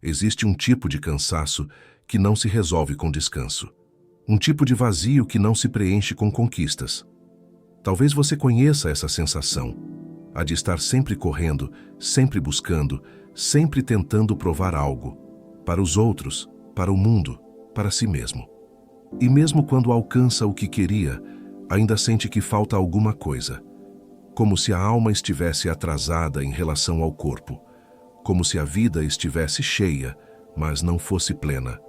Existe um tipo de cansaço que não se resolve com descanso. Um tipo de vazio que não se preenche com conquistas. Talvez você conheça essa sensação, a de estar sempre correndo, sempre buscando, sempre tentando provar algo, para os outros, para o mundo, para si mesmo. E mesmo quando alcança o que queria, ainda sente que falta alguma coisa. Como se a alma estivesse atrasada em relação ao corpo. Como se a vida estivesse cheia, mas não fosse plena.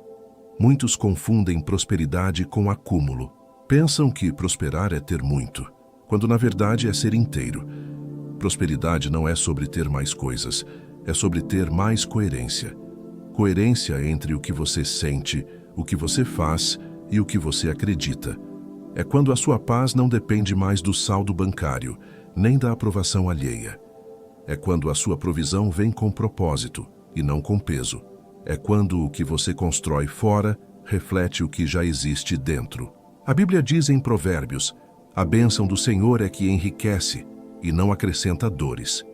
Muitos confundem prosperidade com acúmulo. Pensam que prosperar é ter muito, quando na verdade é ser inteiro. Prosperidade não é sobre ter mais coisas, é sobre ter mais coerência. Coerência entre o que você sente, o que você faz e o que você acredita. É quando a sua paz não depende mais do saldo bancário, nem da aprovação alheia. É quando a sua provisão vem com propósito e não com peso. É quando o que você constrói fora reflete o que já existe dentro. A Bíblia diz em Provérbios: a bênção do Senhor é que enriquece e não acrescenta dores.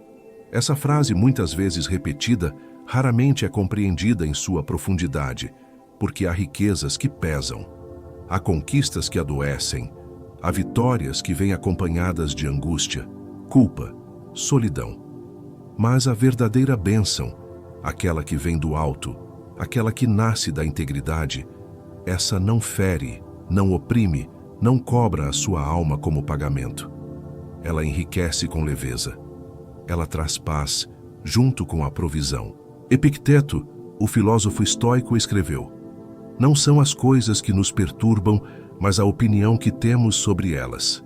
Essa frase, muitas vezes repetida, raramente é compreendida em sua profundidade, porque há riquezas que pesam, há conquistas que adoecem, há vitórias que vêm acompanhadas de angústia, culpa, solidão. Mas a verdadeira bênção, aquela que vem do alto, aquela que nasce da integridade, essa não fere, não oprime, não cobra a sua alma como pagamento. Ela enriquece com leveza. Ela traz paz, junto com a provisão. Epicteto, o filósofo estoico, escreveu: não são as coisas que nos perturbam, mas a opinião que temos sobre elas.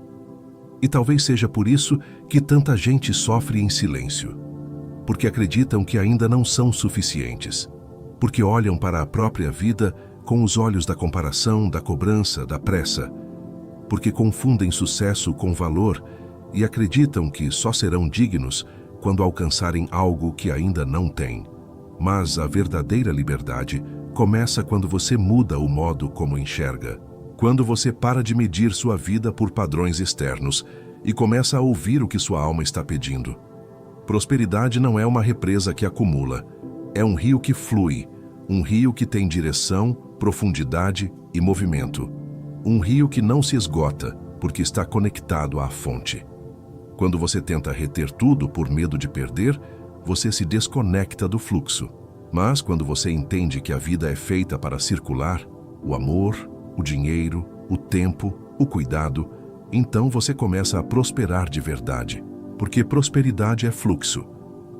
E talvez seja por isso que tanta gente sofre em silêncio. Porque acreditam que ainda não são suficientes. Porque olham para a própria vida com os olhos da comparação, da cobrança, da pressa. Porque confundem sucesso com valor e acreditam que só serão dignos quando alcançarem algo que ainda não têm. Mas a verdadeira liberdade começa quando você muda o modo como enxerga. Quando você para de medir sua vida por padrões externos e começa a ouvir o que sua alma está pedindo. Prosperidade não é uma represa que acumula. É um rio que flui, um rio que tem direção, profundidade e movimento. Um rio que não se esgota, porque está conectado à fonte. Quando você tenta reter tudo por medo de perder, você se desconecta do fluxo. Mas quando você entende que a vida é feita para circular, o amor, o dinheiro, o tempo, o cuidado, então você começa a prosperar de verdade. Porque prosperidade é fluxo,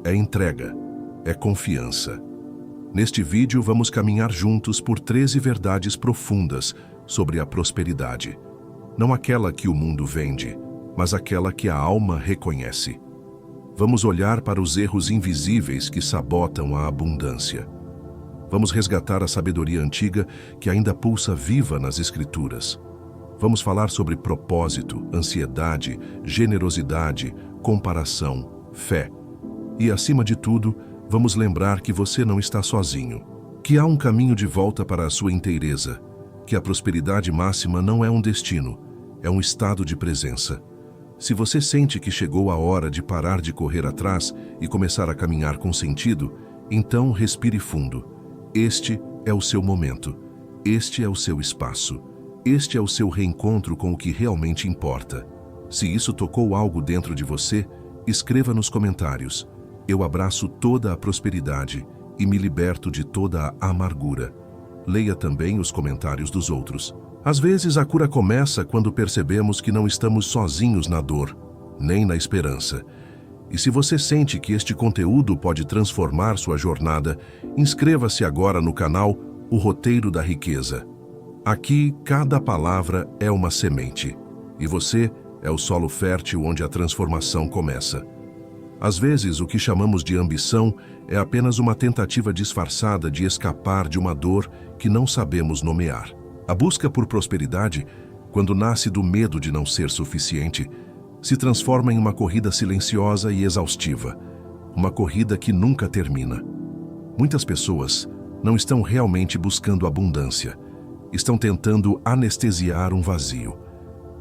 é entrega, é confiança. Neste vídeo vamos caminhar juntos por 13 verdades profundas sobre a prosperidade. Não aquela que o mundo vende, mas aquela que a alma reconhece. Vamos olhar para os erros invisíveis que sabotam a abundância. Vamos resgatar a sabedoria antiga que ainda pulsa viva nas Escrituras. Vamos falar sobre propósito, ansiedade, generosidade, comparação, fé. E, acima de tudo, vamos lembrar que você não está sozinho, que há um caminho de volta para a sua inteireza, que a prosperidade máxima não é um destino, é um estado de presença. Se você sente que chegou a hora de parar de correr atrás e começar a caminhar com sentido, então respire fundo. Este é o seu momento. Este é o seu espaço. Este é o seu reencontro com o que realmente importa. Se isso tocou algo dentro de você, escreva nos comentários. Eu abraço toda a prosperidade e me liberto de toda a amargura. Leia também os comentários dos outros. Às vezes a cura começa quando percebemos que não estamos sozinhos na dor, nem na esperança. E se você sente que este conteúdo pode transformar sua jornada, inscreva-se agora no canal O Roteiro da Riqueza. Aqui, cada palavra é uma semente, e você é o solo fértil onde a transformação começa. Às vezes, o que chamamos de ambição é apenas uma tentativa disfarçada de escapar de uma dor que não sabemos nomear. A busca por prosperidade, quando nasce do medo de não ser suficiente, se transforma em uma corrida silenciosa e exaustiva, uma corrida que nunca termina. Muitas pessoas não estão realmente buscando abundância, estão tentando anestesiar um vazio.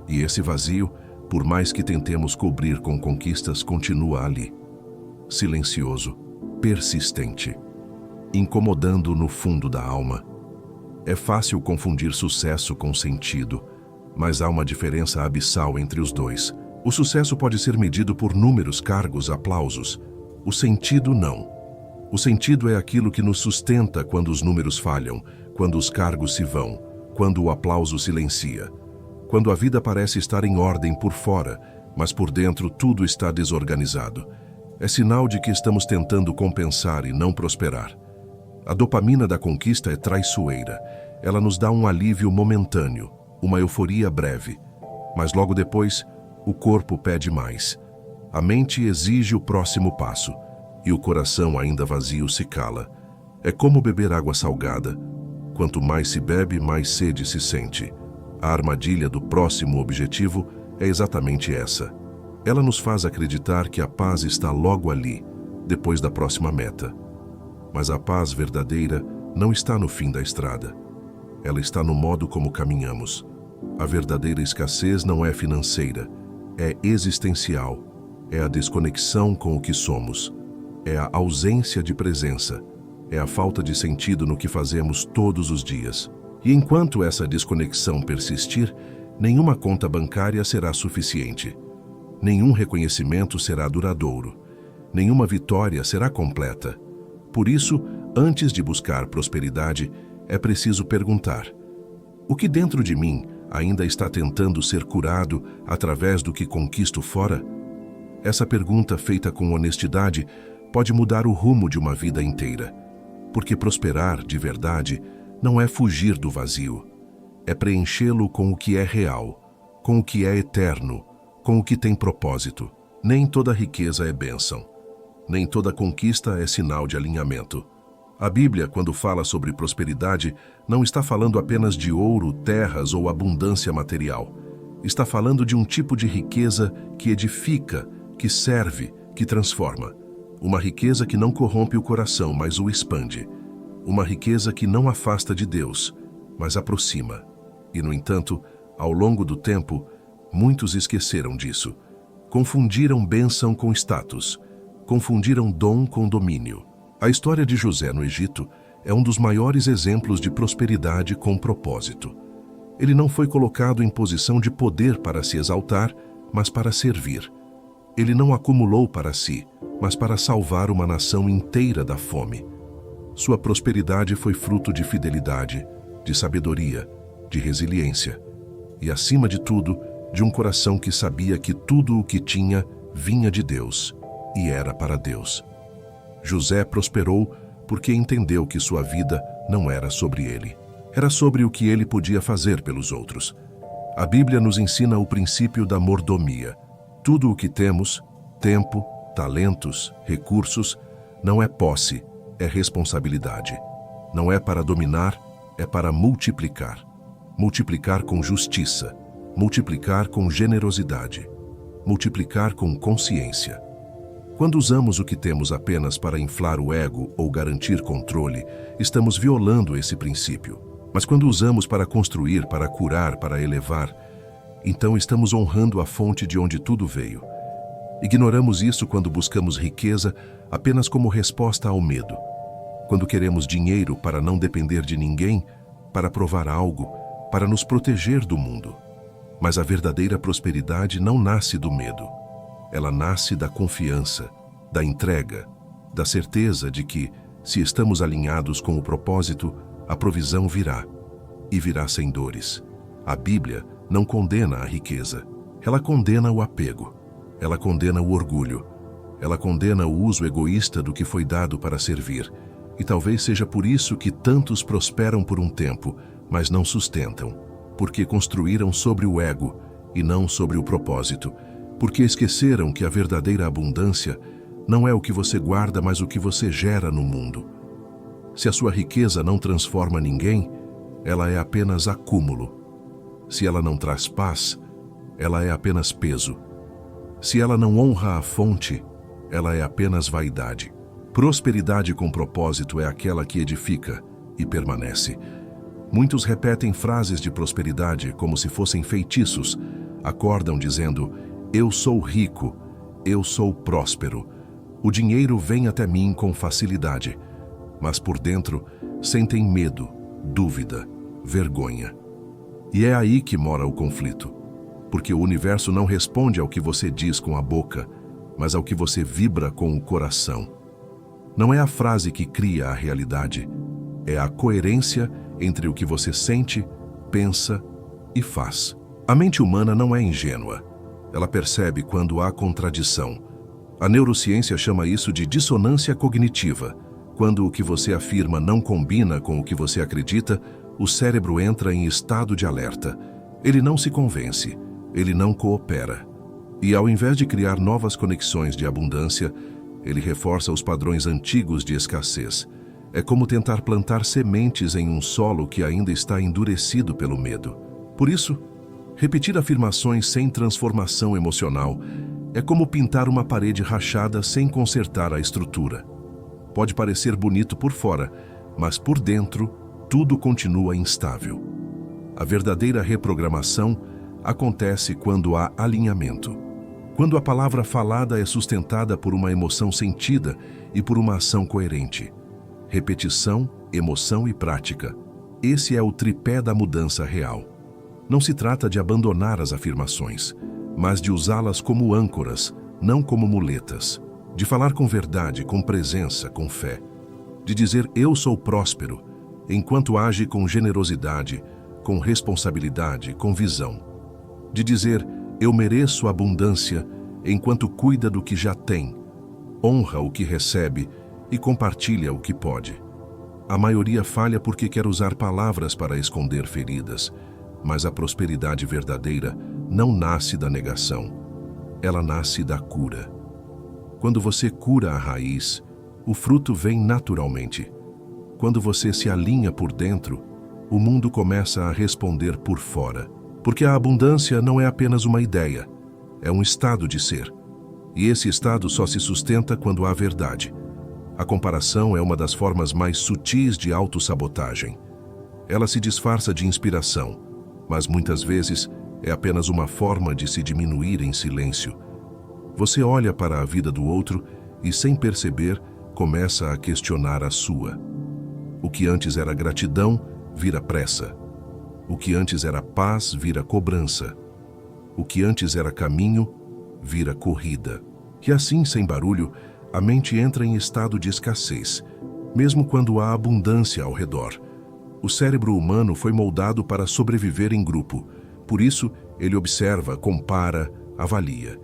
E esse vazio, por mais que tentemos cobrir com conquistas, continua ali, silencioso, persistente. incomodando no fundo da alma. É fácil confundir sucesso com sentido, mas há uma diferença abissal entre os dois. O sucesso pode ser medido por números, cargos, aplausos. O sentido não. O sentido é aquilo que nos sustenta quando os números falham, quando os cargos se vão, quando o aplauso silencia, quando a vida parece estar em ordem por fora, mas por dentro tudo está desorganizado. É sinal de que estamos tentando compensar e não prosperar. A dopamina da conquista é traiçoeira. Ela nos dá um alívio momentâneo, uma euforia breve. Mas logo depois, o corpo pede mais. A mente exige o próximo passo, e o coração ainda vazio se cala. É como beber água salgada. Quanto mais se bebe, mais sede se sente. A armadilha do próximo objetivo é exatamente essa. Ela nos faz acreditar que a paz está logo ali, depois da próxima meta. Mas a paz verdadeira não está no fim da estrada. Ela está no modo como caminhamos. A verdadeira escassez não é financeira, é existencial. É a desconexão com o que somos. É a ausência de presença. É a falta de sentido no que fazemos todos os dias. E enquanto essa desconexão persistir, nenhuma conta bancária será suficiente. Nenhum reconhecimento será duradouro. Nenhuma vitória será completa. Por isso, antes de buscar prosperidade, é preciso perguntar: o que dentro de mim ainda está tentando ser curado através do que conquisto fora? Essa pergunta, feita com honestidade, pode mudar o rumo de uma vida inteira. Porque prosperar de verdade não é fugir do vazio. É preenchê-lo com o que é real, com o que é eterno, com o que tem propósito. Nem toda riqueza é bênção. Nem toda conquista é sinal de alinhamento. A Bíblia, quando fala sobre prosperidade, não está falando apenas de ouro, terras ou abundância material. Está falando de um tipo de riqueza que edifica, que serve, que transforma. Uma riqueza que não corrompe o coração, mas o expande. Uma riqueza que não afasta de Deus, mas aproxima. E, no entanto, ao longo do tempo, muitos esqueceram disso. Confundiram bênção com status. Confundiram dom com domínio. A história de José no Egito é um dos maiores exemplos de prosperidade com propósito. Ele não foi colocado em posição de poder para se exaltar, mas para servir. Ele não acumulou para si, mas para salvar uma nação inteira da fome. Sua prosperidade foi fruto de fidelidade, de sabedoria, de resiliência e, acima de tudo, de um coração que sabia que tudo o que tinha vinha de Deus e era para Deus. José prosperou porque entendeu que sua vida não era sobre ele. Era sobre o que ele podia fazer pelos outros. A Bíblia nos ensina o princípio da mordomia. Tudo o que temos, tempo, talentos, recursos, não é posse, é responsabilidade. Não é para dominar, é para multiplicar. Multiplicar com justiça, multiplicar com generosidade, multiplicar com consciência. Quando usamos o que temos apenas para inflar o ego ou garantir controle, estamos violando esse princípio. Mas quando usamos para construir, para curar, para elevar, então estamos honrando a fonte de onde tudo veio. Ignoramos isso quando buscamos riqueza apenas como resposta ao medo. Quando queremos dinheiro para não depender de ninguém, para provar algo, para nos proteger do mundo. Mas a verdadeira prosperidade não nasce do medo. Ela nasce da confiança, da entrega, da certeza de que, se estamos alinhados com o propósito, a provisão virá, e virá sem dores. A Bíblia não condena a riqueza, ela condena o apego, ela condena o orgulho, ela condena o uso egoísta do que foi dado para servir. E talvez seja por isso que tantos prosperam por um tempo, mas não sustentam, porque construíram sobre o ego e não sobre o propósito, porque esqueceram que a verdadeira abundância não é o que você guarda, mas o que você gera no mundo. Se a sua riqueza não transforma ninguém, ela é apenas acúmulo. Se ela não traz paz, ela é apenas peso. Se ela não honra a fonte, ela é apenas vaidade. Prosperidade com propósito é aquela que edifica e permanece. Muitos repetem frases de prosperidade como se fossem feitiços. Acordam dizendo: eu sou rico, eu sou próspero. O dinheiro vem até mim com facilidade. mas por dentro sentem medo, dúvida, vergonha. E é aí que mora o conflito, porque o universo não responde ao que você diz com a boca, mas ao que você vibra com o coração. Não é a frase que cria a realidade, é a coerência entre o que você sente, pensa e faz. A mente humana não é ingênua. Ela percebe quando há contradição. A neurociência chama isso de dissonância cognitiva. Quando o que você afirma não combina com o que você acredita, o cérebro entra em estado de alerta. Ele não se convence, ele não coopera. E ao invés de criar novas conexões de abundância, ele reforça os padrões antigos de escassez. É como tentar plantar sementes em um solo que ainda está endurecido pelo medo. Por isso, repetir afirmações sem transformação emocional é como pintar uma parede rachada sem consertar a estrutura. Pode parecer bonito por fora, mas por dentro, tudo continua instável. A verdadeira reprogramação acontece quando há alinhamento. Quando a palavra falada é sustentada por uma emoção sentida e por uma ação coerente. Repetição, emoção e prática. Esse é o tripé da mudança real. Não se trata de abandonar as afirmações, mas de usá-las como âncoras, não como muletas. De falar com verdade, com presença, com fé. De dizer eu sou próspero, enquanto age com generosidade, com responsabilidade, com visão. De dizer eu mereço abundância, enquanto cuida do que já tem, honra o que recebe e compartilha o que pode. A maioria falha porque quer usar palavras para esconder feridas, mas a prosperidade verdadeira não nasce da negação, ela nasce da cura. Quando você cura a raiz, o fruto vem naturalmente. Quando você se alinha por dentro, o mundo começa a responder por fora. Porque a abundância não é apenas uma ideia, é um estado de ser. E esse estado só se sustenta quando há verdade. A comparação é uma das formas mais sutis de autossabotagem. Ela se disfarça de inspiração, mas muitas vezes é apenas uma forma de se diminuir em silêncio. Você olha para a vida do outro e, sem perceber, começa a questionar a sua. O que antes era gratidão, vira pressa. O que antes era paz, vira cobrança. O que antes era caminho, vira corrida. E assim, sem barulho, a mente entra em estado de escassez, mesmo quando há abundância ao redor. O cérebro humano foi moldado para sobreviver em grupo. Por isso, ele observa, compara, avalia.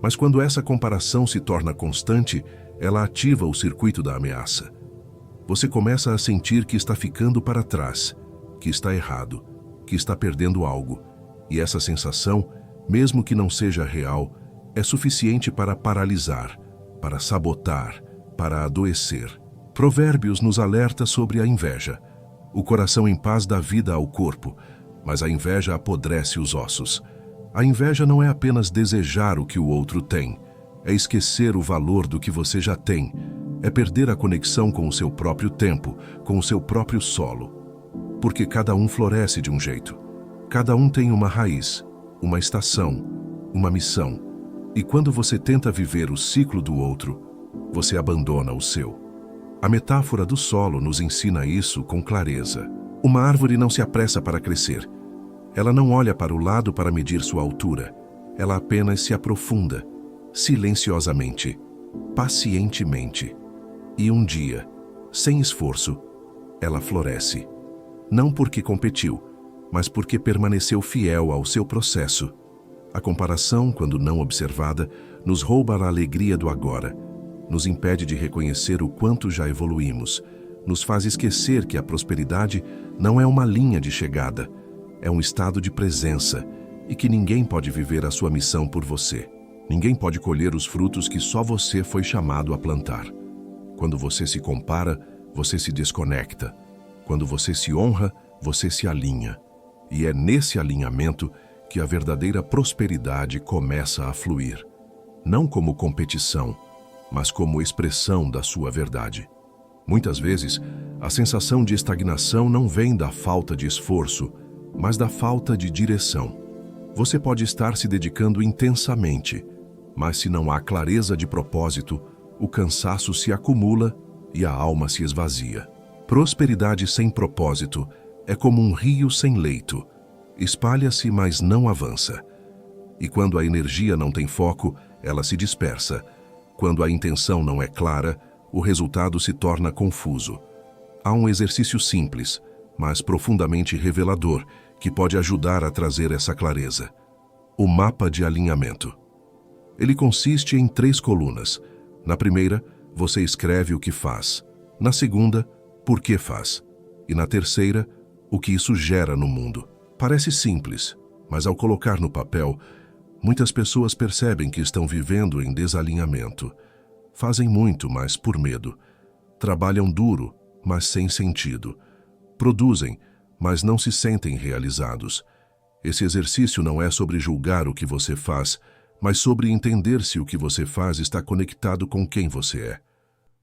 Mas quando essa comparação se torna constante, ela ativa o circuito da ameaça. Você começa a sentir que está ficando para trás, que está errado, que está perdendo algo. E essa sensação, mesmo que não seja real, é suficiente para paralisar, para sabotar, para adoecer. Provérbios nos alerta sobre a inveja. O coração em paz dá vida ao corpo, mas a inveja apodrece os ossos. A inveja não é apenas desejar o que o outro tem, é esquecer o valor do que você já tem, é perder a conexão com o seu próprio tempo, com o seu próprio solo. Porque cada um floresce de um jeito. Cada um tem uma raiz, uma estação, uma missão. E quando você tenta viver o ciclo do outro, você abandona o seu. A metáfora do solo nos ensina isso com clareza. Uma árvore não se apressa para crescer. Ela não olha para o lado para medir sua altura. Ela apenas se aprofunda, silenciosamente, pacientemente. E um dia, sem esforço, ela floresce. Não porque competiu, mas porque permaneceu fiel ao seu processo. A comparação, quando não observada, nos rouba a alegria do agora, nos impede de reconhecer o quanto já evoluímos, nos faz esquecer que a prosperidade não é uma linha de chegada, é um estado de presença e que ninguém pode viver a sua missão por você. Ninguém pode colher os frutos que só você foi chamado a plantar. Quando você se compara, você se desconecta. Quando você se honra, você se alinha. E é nesse alinhamento que a verdadeira prosperidade começa a fluir. Não como competição, mas como expressão da sua verdade. Muitas vezes, a sensação de estagnação não vem da falta de esforço, mas da falta de direção. Você pode estar se dedicando intensamente, mas se não há clareza de propósito, o cansaço se acumula e a alma se esvazia. Prosperidade sem propósito é como um rio sem leito. Espalha-se, mas não avança. E quando a energia não tem foco, ela se dispersa. Quando a intenção não é clara, o resultado se torna confuso. Há um exercício simples, mas profundamente revelador, que pode ajudar a trazer essa clareza. O mapa de alinhamento. Ele consiste em 3 colunas. Na primeira, você escreve o que faz. Na segunda, por que faz. E na terceira, o que isso gera no mundo. Parece simples, mas ao colocar no papel, muitas pessoas percebem que estão vivendo em desalinhamento. Fazem muito, mas por medo. Trabalham duro, mas sem sentido. Produzem, mas não se sentem realizados. Esse exercício não é sobre julgar o que você faz, mas sobre entender se o que você faz está conectado com quem você é.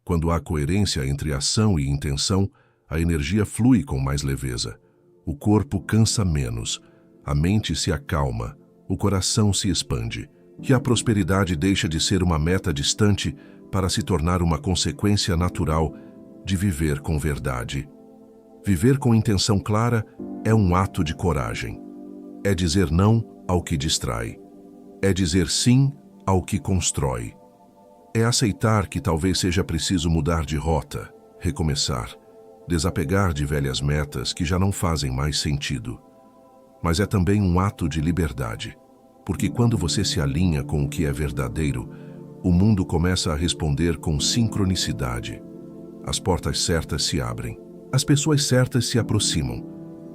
Quando há coerência entre ação e intenção, a energia flui com mais leveza. O corpo cansa menos, a mente se acalma, o coração se expande, e a prosperidade deixa de ser uma meta distante para se tornar uma consequência natural de viver com verdade. Viver com intenção clara é um ato de coragem. É dizer não ao que distrai. É dizer sim ao que constrói. É aceitar que talvez seja preciso mudar de rota, recomeçar, desapegar de velhas metas que já não fazem mais sentido. Mas é também um ato de liberdade, porque quando você se alinha com o que é verdadeiro, o mundo começa a responder com sincronicidade. As portas certas se abrem, as pessoas certas se aproximam,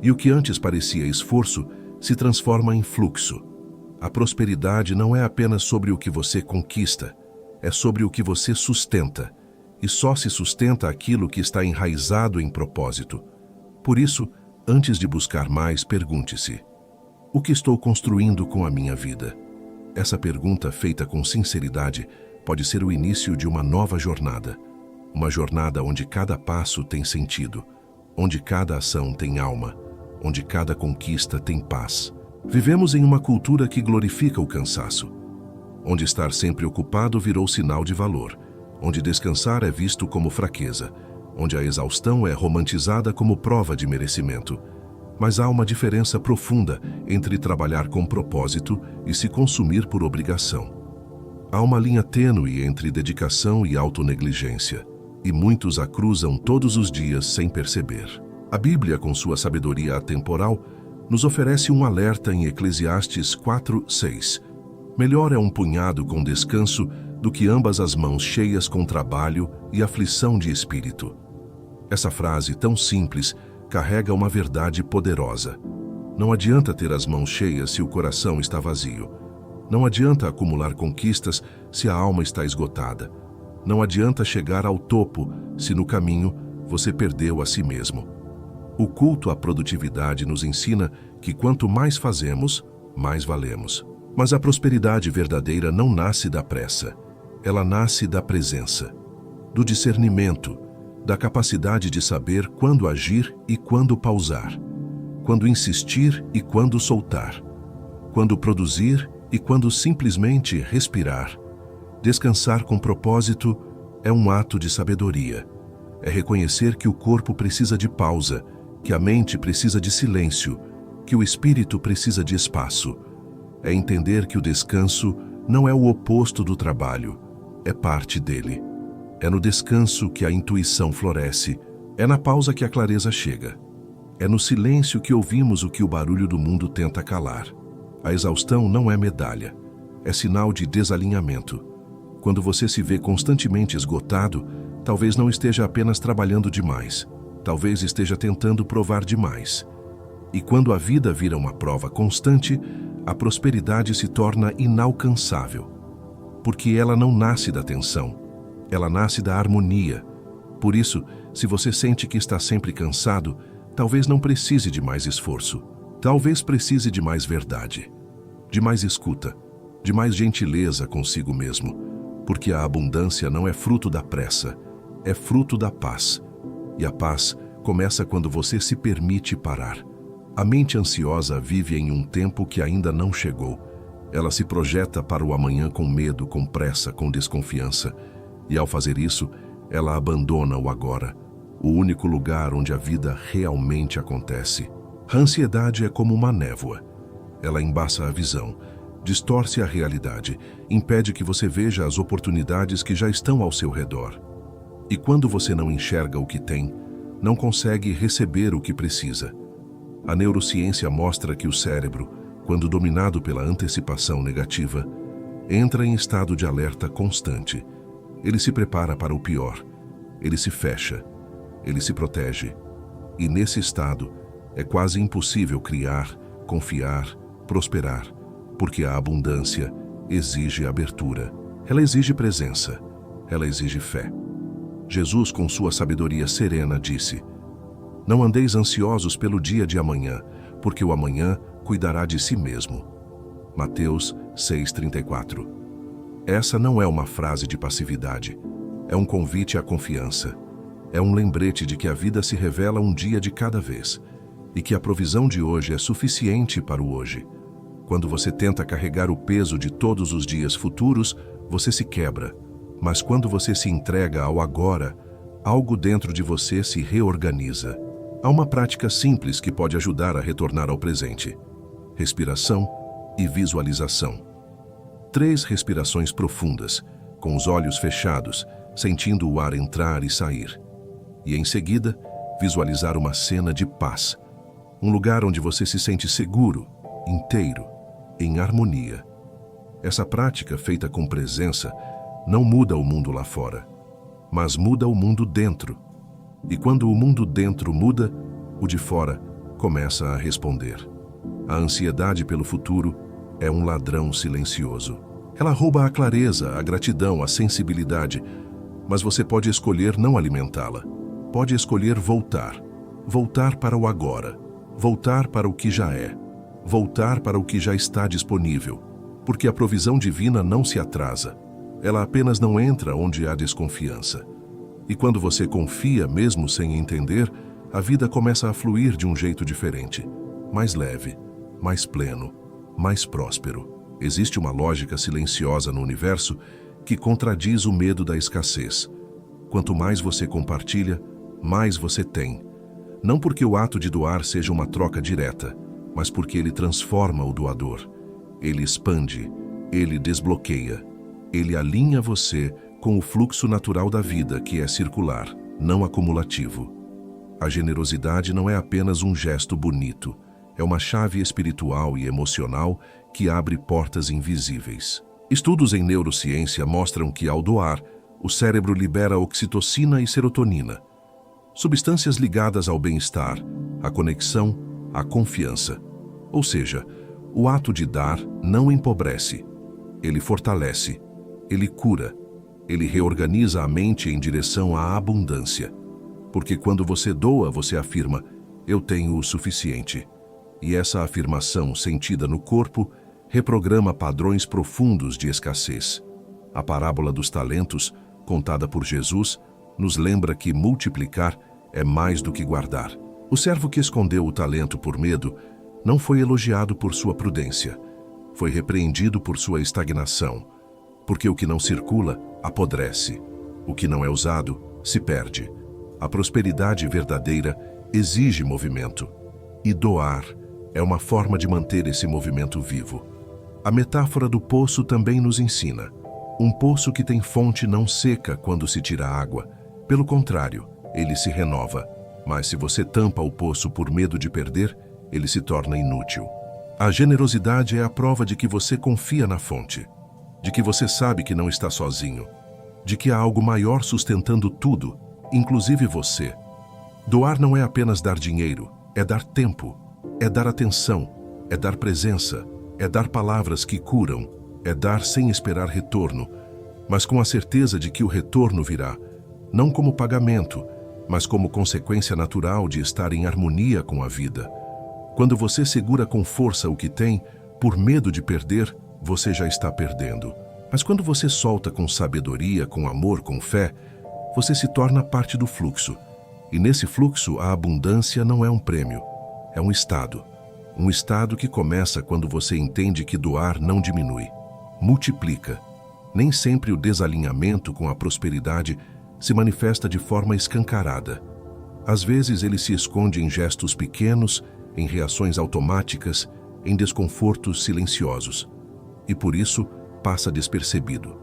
e o que antes parecia esforço se transforma em fluxo. A prosperidade não é apenas sobre o que você conquista, é sobre o que você sustenta, e só se sustenta aquilo que está enraizado em propósito. Por isso, antes de buscar mais, pergunte-se: o que estou construindo com a minha vida? Essa pergunta, feita com sinceridade, pode ser o início de uma nova jornada. Uma jornada onde cada passo tem sentido, onde cada ação tem alma, onde cada conquista tem paz. Vivemos em uma cultura que glorifica o cansaço, onde estar sempre ocupado virou sinal de valor, onde descansar é visto como fraqueza, onde a exaustão é romantizada como prova de merecimento. Mas há uma diferença profunda entre trabalhar com propósito e se consumir por obrigação. Há uma linha tênue entre dedicação e autonegligência, e muitos a cruzam todos os dias sem perceber. A Bíblia, com sua sabedoria atemporal, nos oferece um alerta em Eclesiastes 4:6. Melhor é um punhado com descanso do que ambas as mãos cheias com trabalho e aflição de espírito. Essa frase tão simples carrega uma verdade poderosa. Não adianta ter as mãos cheias se o coração está vazio. Não adianta acumular conquistas se a alma está esgotada. Não adianta chegar ao topo se no caminho você perdeu a si mesmo. O culto à produtividade nos ensina que quanto mais fazemos, mais valemos. Mas a prosperidade verdadeira não nasce da pressa. Ela nasce da presença, do discernimento, da capacidade de saber quando agir e quando pausar, quando insistir e quando soltar, quando produzir e quando simplesmente respirar. Descansar com propósito é um ato de sabedoria. É reconhecer que o corpo precisa de pausa, que a mente precisa de silêncio, que o espírito precisa de espaço. É entender que o descanso não é o oposto do trabalho, é parte dele. É no descanso que a intuição floresce, é na pausa que a clareza chega. É no silêncio que ouvimos o que o barulho do mundo tenta calar. A exaustão não é medalha, é sinal de desalinhamento. Quando você se vê constantemente esgotado, talvez não esteja apenas trabalhando demais, talvez esteja tentando provar demais. E quando a vida vira uma prova constante, a prosperidade se torna inalcançável. Porque ela não nasce da tensão, ela nasce da harmonia. Por isso, se você sente que está sempre cansado, talvez não precise de mais esforço. Talvez precise de mais verdade, de mais escuta, de mais gentileza consigo mesmo. Porque a abundância não é fruto da pressa, é fruto da paz. E a paz começa quando você se permite parar. A mente ansiosa vive em um tempo que ainda não chegou. Ela se projeta para o amanhã com medo, com pressa, com desconfiança. E ao fazer isso, Ela abandona o agora, o único lugar onde a vida realmente acontece. A ansiedade é como uma névoa. Ela embaça a visão, distorce a realidade, impede que você veja as oportunidades que já estão ao seu redor. E quando você não enxerga o que tem, não consegue receber o que precisa. A neurociência mostra que o cérebro, quando dominado pela antecipação negativa, entra em estado de alerta constante. Ele se prepara para o pior, ele se fecha, ele se protege. E nesse estado, é quase impossível criar, confiar, prosperar, porque a abundância exige abertura, ela exige presença, ela exige fé. Jesus, com sua sabedoria serena, disse: "Não andeis ansiosos pelo dia de amanhã, porque o amanhã cuidará de si mesmo." Mateus 6,34. Essa não é uma frase de passividade, é um convite à confiança. É um lembrete de que a vida se revela um dia de cada vez e que a provisão de hoje é suficiente para o hoje. Quando você tenta carregar o peso de todos os dias futuros, você se quebra. Mas quando você se entrega ao agora, algo dentro de você se reorganiza. Há uma prática simples que pode ajudar a retornar ao presente: respiração e visualização. 3 respirações profundas, com os olhos fechados, sentindo o ar entrar e sair. E em seguida, visualizar uma cena de paz. Um lugar onde você se sente seguro, inteiro, em harmonia. Essa prática, feita com presença, não muda o mundo lá fora, mas muda o mundo dentro. E quando o mundo dentro muda, o de fora começa a responder. A ansiedade pelo futuro é um ladrão silencioso. Ela rouba a clareza, a gratidão, a sensibilidade, mas você pode escolher não alimentá-la. Pode escolher voltar. Voltar para o agora. Voltar para o que já é. Voltar para o que já está disponível. Porque a provisão divina não se atrasa. Ela apenas não entra onde há desconfiança. E quando você confia, mesmo sem entender, a vida começa a fluir de um jeito diferente. Mais leve, mais pleno, mais próspero. Existe uma lógica silenciosa no universo que contradiz o medo da escassez. Quanto mais você compartilha, mais você tem. Não porque o ato de doar seja uma troca direta, mas porque ele transforma o doador. Ele expande, ele desbloqueia, ele alinha você com o fluxo natural da vida, que é circular, não acumulativo. A generosidade não é apenas um gesto bonito, é uma chave espiritual e emocional que abre portas invisíveis. Estudos em neurociência mostram que, ao doar, o cérebro libera oxitocina e serotonina, substâncias ligadas ao bem-estar, à conexão, à confiança. Ou seja, o ato de dar não empobrece, ele fortalece, ele cura, ele reorganiza a mente em direção à abundância. Porque quando você doa, você afirma: "Eu tenho o suficiente." E essa afirmação, sentida no corpo, reprograma padrões profundos de escassez. A parábola dos talentos, contada por Jesus, nos lembra que multiplicar é mais do que guardar. O servo que escondeu o talento por medo não foi elogiado por sua prudência, foi repreendido por sua estagnação, porque o que não circula apodrece, o que não é usado se perde. A prosperidade verdadeira exige movimento, e doar é uma forma de manter esse movimento vivo. A metáfora do poço também nos ensina: um poço que tem fonte não seca quando se tira água, pelo contrário, ele se renova. Mas se você tampa o poço por medo de perder, ele se torna inútil. A generosidade é a prova de que você confia na fonte, de que você sabe que não está sozinho, de que há algo maior sustentando tudo, inclusive você. Doar não é apenas dar dinheiro, é dar tempo, é dar atenção, é dar presença, é dar palavras que curam, é dar sem esperar retorno, mas com a certeza de que o retorno virá, não como pagamento, mas como consequência natural de estar em harmonia com a vida. Quando você segura com força o que tem, por medo de perder, você já está perdendo. Mas quando você solta com sabedoria, com amor, com fé, você se torna parte do fluxo. E nesse fluxo, a abundância não é um prêmio, é um estado. Um estado que começa quando você entende que doar não diminui, multiplica. Nem sempre o desalinhamento com a prosperidade se manifesta de forma escancarada. Às vezes ele se esconde em gestos pequenos, em reações automáticas, em desconfortos silenciosos. E por isso passa despercebido.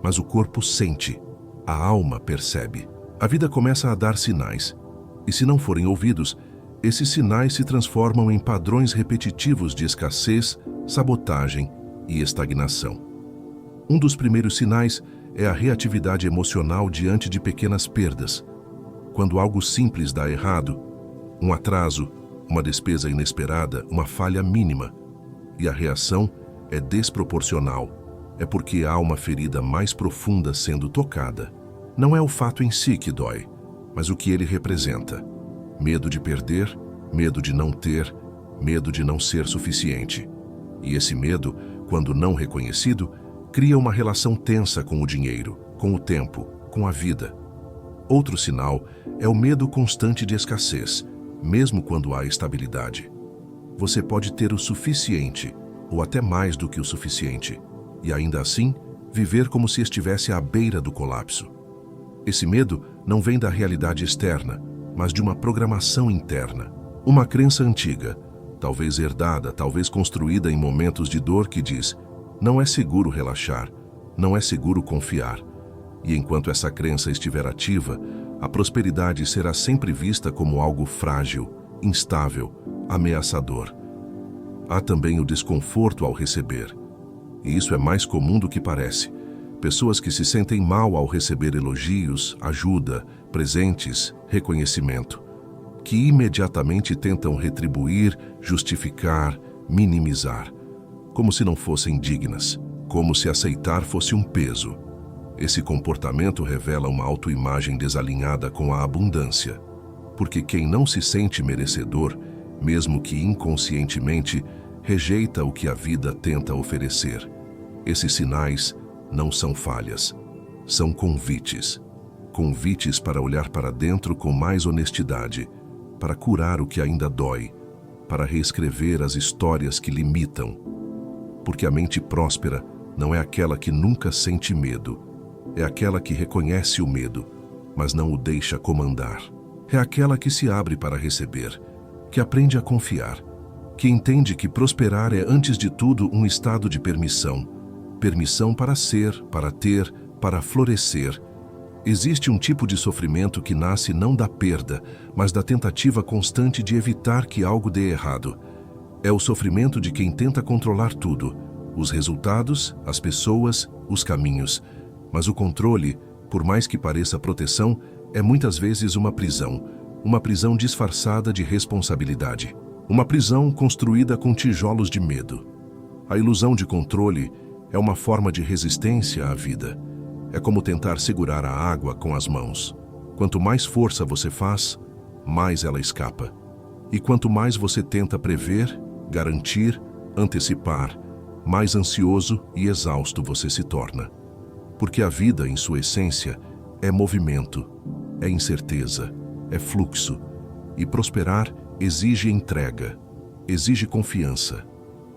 Mas o corpo sente, a alma percebe. A vida começa a dar sinais. E se não forem ouvidos, esses sinais se transformam em padrões repetitivos de escassez, sabotagem e estagnação. Um dos primeiros sinais é a reatividade emocional diante de pequenas perdas. Quando algo simples dá errado, um atraso, uma despesa inesperada, uma falha mínima, e a reação é desproporcional, é porque há uma ferida mais profunda sendo tocada. Não é o fato em si que dói, mas o que ele representa. Medo de perder, medo de não ter, medo de não ser suficiente. E esse medo, quando não reconhecido, cria uma relação tensa com o dinheiro, com o tempo, com a vida. Outro sinal é o medo constante de escassez, mesmo quando há estabilidade. Você pode ter o suficiente, ou até mais do que o suficiente, e ainda assim, viver como se estivesse à beira do colapso. Esse medo não vem da realidade externa, mas de uma programação interna. Uma crença antiga, talvez herdada, talvez construída em momentos de dor que diz: não é seguro relaxar, não é seguro confiar. E enquanto essa crença estiver ativa, a prosperidade será sempre vista como algo frágil, instável, ameaçador. Há também o desconforto ao receber. E isso é mais comum do que parece. Pessoas que se sentem mal ao receber elogios, ajuda, presentes, reconhecimento, que imediatamente tentam retribuir, justificar, minimizar, como se não fossem dignas, como se aceitar fosse um peso. Esse comportamento revela uma autoimagem desalinhada com a abundância, porque quem não se sente merecedor, mesmo que inconscientemente, rejeita o que a vida tenta oferecer. Esses sinais não são falhas, são convites. Convites para olhar para dentro com mais honestidade, para curar o que ainda dói, para reescrever as histórias que limitam. Porque a mente próspera não é aquela que nunca sente medo, é aquela que reconhece o medo, mas não o deixa comandar. É aquela que se abre para receber, que aprende a confiar, que entende que prosperar é antes de tudo um estado de permissão. Permissão para ser, para ter, para florescer. Existe um tipo de sofrimento que nasce não da perda, mas da tentativa constante de evitar que algo dê errado. É o sofrimento de quem tenta controlar tudo, os resultados, as pessoas, os caminhos. Mas o controle, por mais que pareça proteção, é muitas vezes uma prisão disfarçada de responsabilidade. Uma prisão construída com tijolos de medo. A ilusão de controle é uma forma de resistência à vida. É como tentar segurar a água com as mãos. Quanto mais força você faz, mais ela escapa. E quanto mais você tenta prever, garantir, antecipar, mais ansioso e exausto você se torna. Porque a vida, em sua essência, é movimento, é incerteza, é fluxo. E prosperar exige entrega, exige confiança,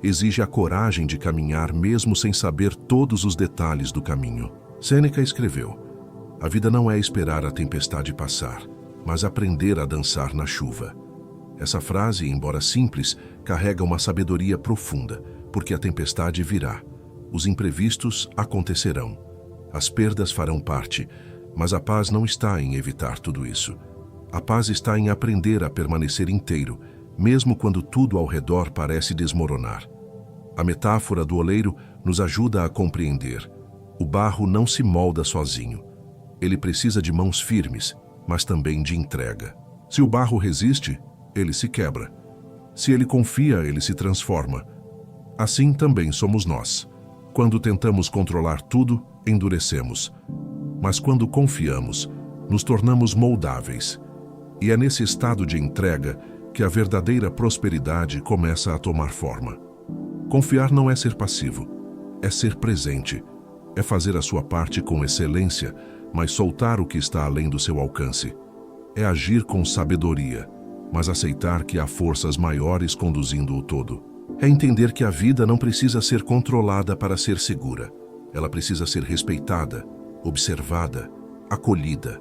exige a coragem de caminhar mesmo sem saber todos os detalhes do caminho. Sêneca escreveu: a vida não é esperar a tempestade passar, mas aprender a dançar na chuva. Essa frase, embora simples, carrega uma sabedoria profunda, porque a tempestade virá, os imprevistos acontecerão, as perdas farão parte, mas a paz não está em evitar tudo isso. A paz está em aprender a permanecer inteiro, mesmo quando tudo ao redor parece desmoronar. A metáfora do oleiro nos ajuda a compreender. O barro não se molda sozinho. Ele precisa de mãos firmes, mas também de entrega. Se o barro resiste, ele se quebra. Se ele confia, ele se transforma. Assim também somos nós. Quando tentamos controlar tudo, endurecemos. Mas quando confiamos, nos tornamos moldáveis. E é nesse estado de entrega que a verdadeira prosperidade começa a tomar forma. Confiar não é ser passivo, é ser presente, é fazer a sua parte com excelência, mas soltar o que está além do seu alcance. É agir com sabedoria, mas aceitar que há forças maiores conduzindo o todo. É entender que a vida não precisa ser controlada para ser segura. Ela precisa ser respeitada, observada, acolhida.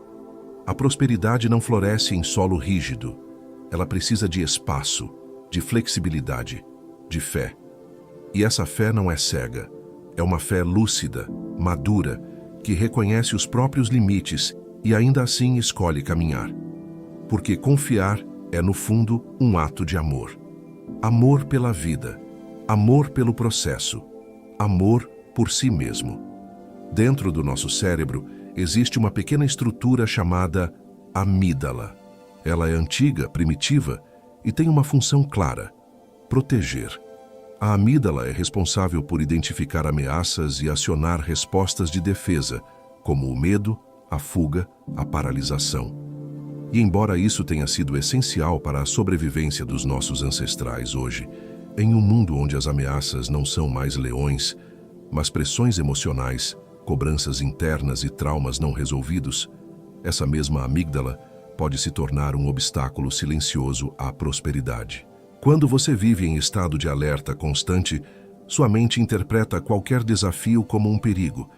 A prosperidade não floresce em solo rígido. Ela precisa de espaço, de flexibilidade, de fé. E essa fé não é cega. É uma fé lúcida, madura, que reconhece os próprios limites e ainda assim escolhe caminhar. Porque confiar é, no fundo, um ato de amor. Amor pela vida, amor pelo processo, amor por si mesmo. Dentro do nosso cérebro existe uma pequena estrutura chamada amígdala. Ela é antiga, primitiva e tem uma função clara: proteger. A amígdala é responsável por identificar ameaças e acionar respostas de defesa, como o medo, a fuga, a paralisação. E embora isso tenha sido essencial para a sobrevivência dos nossos ancestrais hoje, em um mundo onde as ameaças não são mais leões, mas pressões emocionais, cobranças internas e traumas não resolvidos, essa mesma amígdala pode se tornar um obstáculo silencioso à prosperidade. Quando você vive em estado de alerta constante, sua mente interpreta qualquer desafio como um perigo,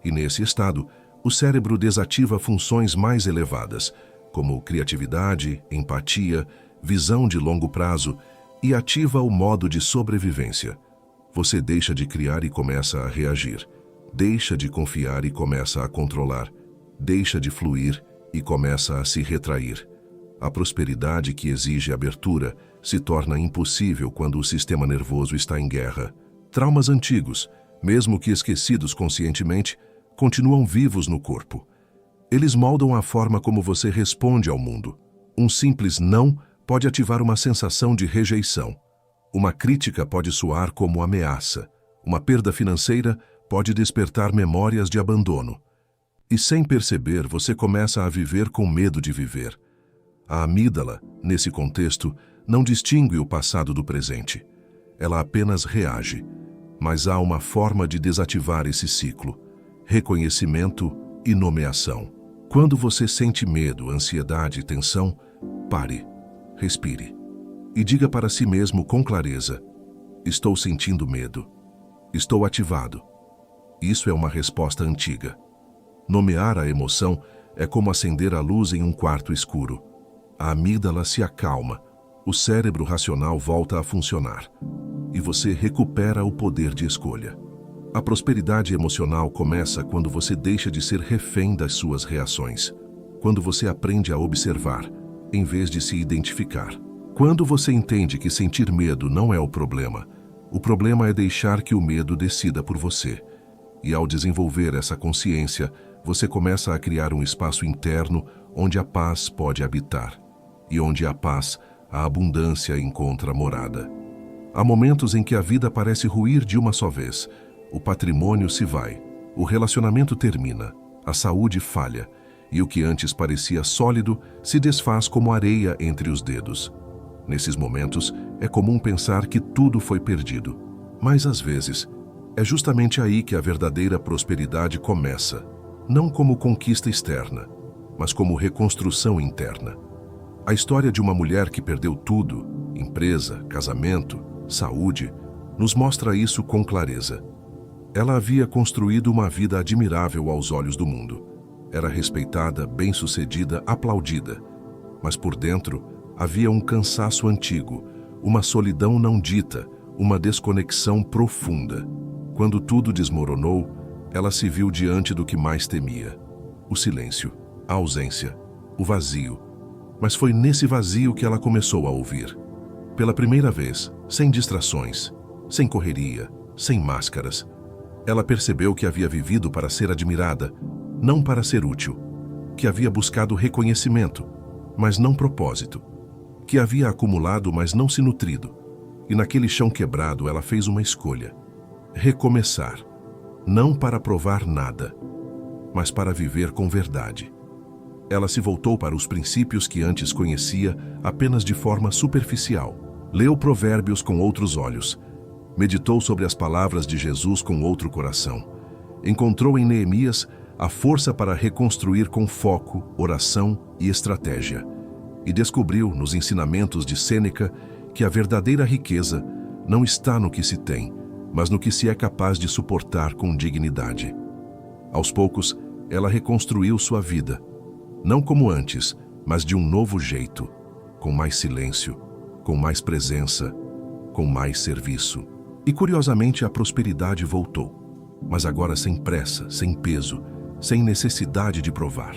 e nesse estado, o cérebro desativa funções mais elevadas, como criatividade, empatia, visão de longo prazo, e ativa o modo de sobrevivência. Você deixa de criar e começa a reagir. Deixa de confiar e começa a controlar. Deixa de fluir e começa a se retrair. A prosperidade que exige abertura se torna impossível quando o sistema nervoso está em guerra. Traumas antigos, mesmo que esquecidos conscientemente, continuam vivos no corpo. Eles moldam a forma como você responde ao mundo. Um simples não pode ativar uma sensação de rejeição. Uma crítica pode soar como ameaça. Uma perda financeira pode despertar memórias de abandono. E sem perceber, você começa a viver com medo de viver. A amígdala, nesse contexto, não distingue o passado do presente. Ela apenas reage. Mas há uma forma de desativar esse ciclo: reconhecimento e nomeação. Quando você sente medo, ansiedade e tensão, pare, respire e diga para si mesmo com clareza: estou sentindo medo, estou ativado. Isso é uma resposta antiga. Nomear a emoção é como acender a luz em um quarto escuro. A amígdala se acalma, o cérebro racional volta a funcionar e você recupera o poder de escolha. A prosperidade emocional começa quando você deixa de ser refém das suas reações, quando você aprende a observar, em vez de se identificar. Quando você entende que sentir medo não é o problema é deixar que o medo decida por você. E ao desenvolver essa consciência, você começa a criar um espaço interno onde a paz pode habitar. E onde há paz, a abundância encontra morada. Há momentos em que a vida parece ruir de uma só vez. O patrimônio se vai, o relacionamento termina, a saúde falha, e o que antes parecia sólido se desfaz como areia entre os dedos. Nesses momentos, é comum pensar que tudo foi perdido. Mas, às vezes, é justamente aí que a verdadeira prosperidade começa, não como conquista externa, mas como reconstrução interna. A história de uma mulher que perdeu tudo, empresa, casamento, saúde, nos mostra isso com clareza. Ela havia construído uma vida admirável aos olhos do mundo. Era respeitada, bem-sucedida, aplaudida. Mas por dentro havia um cansaço antigo, uma solidão não dita, uma desconexão profunda. Quando tudo desmoronou, ela se viu diante do que mais temia: o silêncio, a ausência, o vazio. Mas foi nesse vazio que ela começou a ouvir. Pela primeira vez, sem distrações, sem correria, sem máscaras, ela percebeu que havia vivido para ser admirada, não para ser útil, que havia buscado reconhecimento, mas não propósito, que havia acumulado, mas não se nutrido. E naquele chão quebrado ela fez uma escolha: recomeçar, não para provar nada, mas para viver com verdade. Ela se voltou para os princípios que antes conhecia apenas de forma superficial, leu Provérbios com outros olhos, meditou sobre as palavras de Jesus com outro coração. Encontrou em Neemias a força para reconstruir com foco, oração e estratégia. E descobriu nos ensinamentos de Sêneca que a verdadeira riqueza não está no que se tem, mas no que se é capaz de suportar com dignidade. Aos poucos, ela reconstruiu sua vida. Não como antes, mas de um novo jeito, com mais silêncio, com mais presença, com mais serviço. E curiosamente a prosperidade voltou, mas agora sem pressa, sem peso, sem necessidade de provar.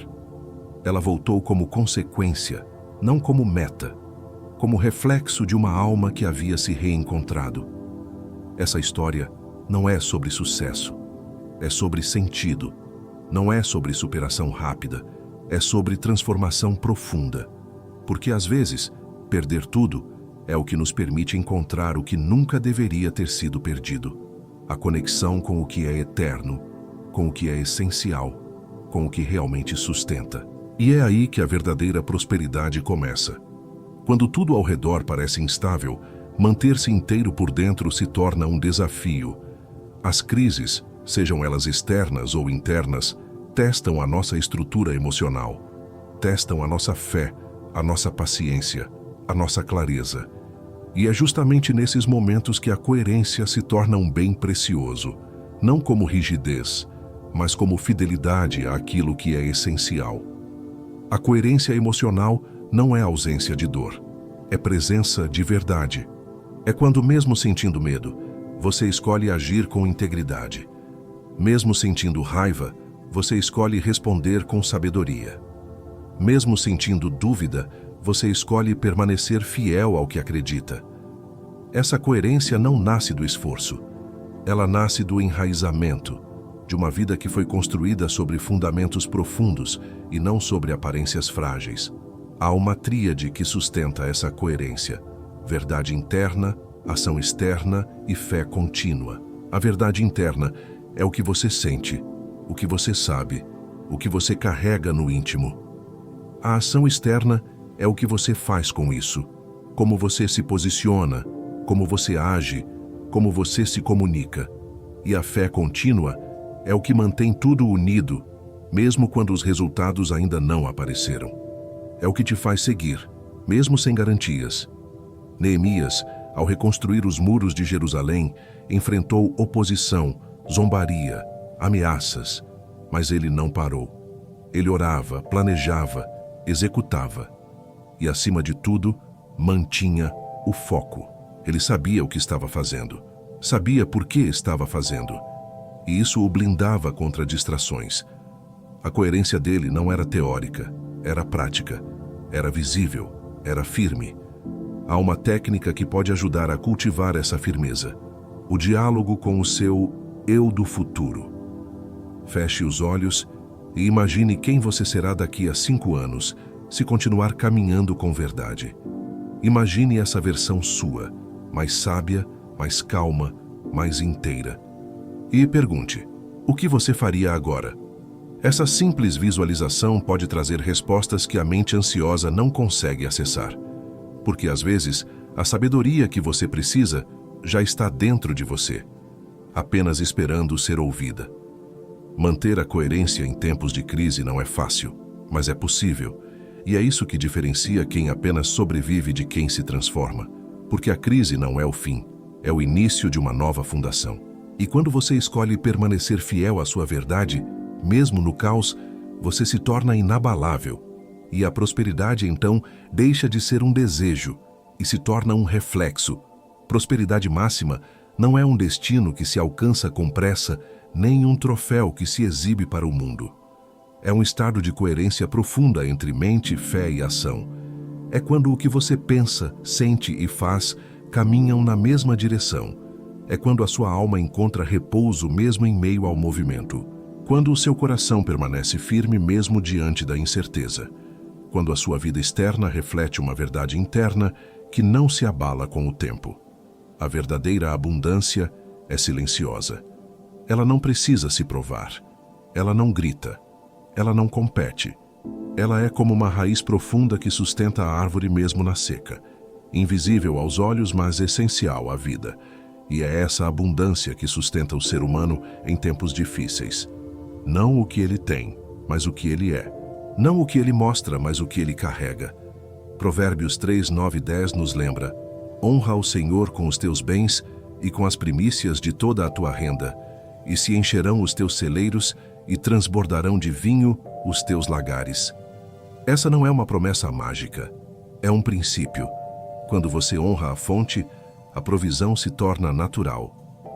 Ela voltou como consequência, não como meta, como reflexo de uma alma que havia se reencontrado. Essa história não é sobre sucesso, é sobre sentido. Não é sobre superação rápida, é sobre transformação profunda. Porque às vezes, perder tudo é o que nos permite encontrar o que nunca deveria ter sido perdido. A conexão com o que é eterno, com o que é essencial, com o que realmente sustenta. E é aí que a verdadeira prosperidade começa. Quando tudo ao redor parece instável, manter-se inteiro por dentro se torna um desafio. As crises, sejam elas externas ou internas, testam a nossa estrutura emocional, testam a nossa fé, a nossa paciência, a nossa clareza. E é justamente nesses momentos que a coerência se torna um bem precioso, não como rigidez, mas como fidelidade àquilo que é essencial. A coerência emocional não é ausência de dor, é presença de verdade. É quando, mesmo sentindo medo, você escolhe agir com integridade. Mesmo sentindo raiva, você escolhe responder com sabedoria. Mesmo sentindo dúvida, você escolhe permanecer fiel ao que acredita. Essa coerência não nasce do esforço. Ela nasce do enraizamento, de uma vida que foi construída sobre fundamentos profundos e não sobre aparências frágeis. Há uma tríade que sustenta essa coerência: verdade interna, ação externa e fé contínua. A verdade interna é o que você sente, o que você sabe, o que você carrega no íntimo. A ação externa é o que você faz com isso, como você se posiciona, como você age, como você se comunica. E a fé contínua é o que mantém tudo unido, mesmo quando os resultados ainda não apareceram. É o que te faz seguir, mesmo sem garantias. Neemias, ao reconstruir os muros de Jerusalém, enfrentou oposição, zombaria, ameaças, mas ele não parou. Ele orava, planejava, executava e, acima de tudo, mantinha o foco. Ele sabia o que estava fazendo, sabia por que estava fazendo, e isso o blindava contra distrações. A coerência dele não era teórica, era prática, era visível, era firme. Há uma técnica que pode ajudar a cultivar essa firmeza: o diálogo com o seu eu do futuro. Feche os olhos e imagine quem você será daqui a 5 anos, se continuar caminhando com verdade. Imagine essa versão sua, mais sábia, mais calma, mais inteira. E pergunte: o que você faria agora? Essa simples visualização pode trazer respostas que a mente ansiosa não consegue acessar. Porque às vezes, a sabedoria que você precisa já está dentro de você, apenas esperando ser ouvida. Manter a coerência em tempos de crise não é fácil, mas é possível. E é isso que diferencia quem apenas sobrevive de quem se transforma. Porque a crise não é o fim, é o início de uma nova fundação. E quando você escolhe permanecer fiel à sua verdade, mesmo no caos, você se torna inabalável. E a prosperidade, então, deixa de ser um desejo e se torna um reflexo. Prosperidade máxima não é um destino que se alcança com pressa, nem um troféu que se exibe para o mundo. É um estado de coerência profunda entre mente, fé e ação. É quando o que você pensa, sente e faz caminham na mesma direção. É quando a sua alma encontra repouso mesmo em meio ao movimento. Quando o seu coração permanece firme mesmo diante da incerteza. Quando a sua vida externa reflete uma verdade interna que não se abala com o tempo. A verdadeira abundância é silenciosa. Ela não precisa se provar. Ela não grita. Ela não compete. Ela é como uma raiz profunda que sustenta a árvore mesmo na seca. Invisível aos olhos, mas essencial à vida. E é essa abundância que sustenta o ser humano em tempos difíceis. Não o que ele tem, mas o que ele é. Não o que ele mostra, mas o que ele carrega. Provérbios 3, 9 e 10 nos lembra: honra ao Senhor com os teus bens e com as primícias de toda a tua renda, e se encherão os teus celeiros e transbordarão de vinho os teus lagares. Essa não é uma promessa mágica, é um princípio. Quando você honra a fonte, a provisão se torna natural.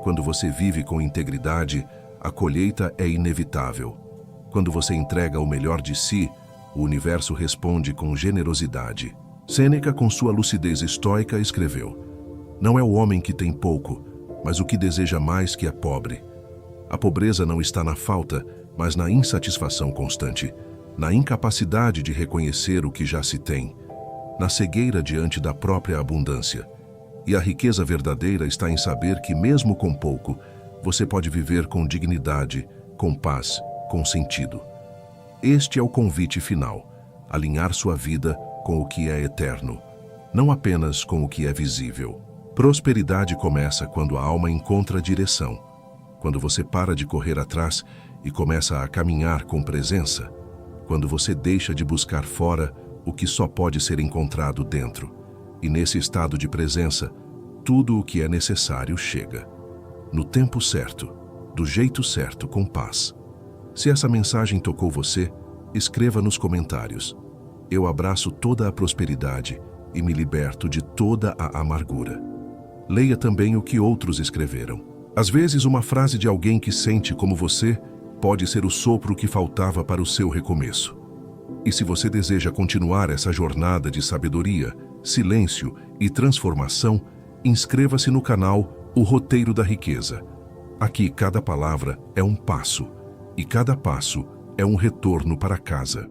Quando você vive com integridade, a colheita é inevitável. Quando você entrega o melhor de si, o universo responde com generosidade. Sêneca, com sua lucidez estoica, escreveu: "Não é o homem que tem pouco, mas o que deseja mais que é pobre." A pobreza não está na falta, mas na insatisfação constante, na incapacidade de reconhecer o que já se tem, na cegueira diante da própria abundância. E a riqueza verdadeira está em saber que, mesmo com pouco, você pode viver com dignidade, com paz, com sentido. Este é o convite final: alinhar sua vida com o que é eterno, não apenas com o que é visível. Prosperidade começa quando a alma encontra direção, quando você para de correr atrás e começa a caminhar com presença, quando você deixa de buscar fora o que só pode ser encontrado dentro. E nesse estado de presença, tudo o que é necessário chega. No tempo certo, do jeito certo, com paz. Se essa mensagem tocou você, escreva nos comentários: "Eu abraço toda a prosperidade e me liberto de toda a amargura." Leia também o que outros escreveram. Às vezes, uma frase de alguém que sente como você pode ser o sopro que faltava para o seu recomeço. E se você deseja continuar essa jornada de sabedoria, silêncio e transformação, inscreva-se no canal O Roteiro da Riqueza. Aqui cada palavra é um passo, e cada passo é um retorno para casa.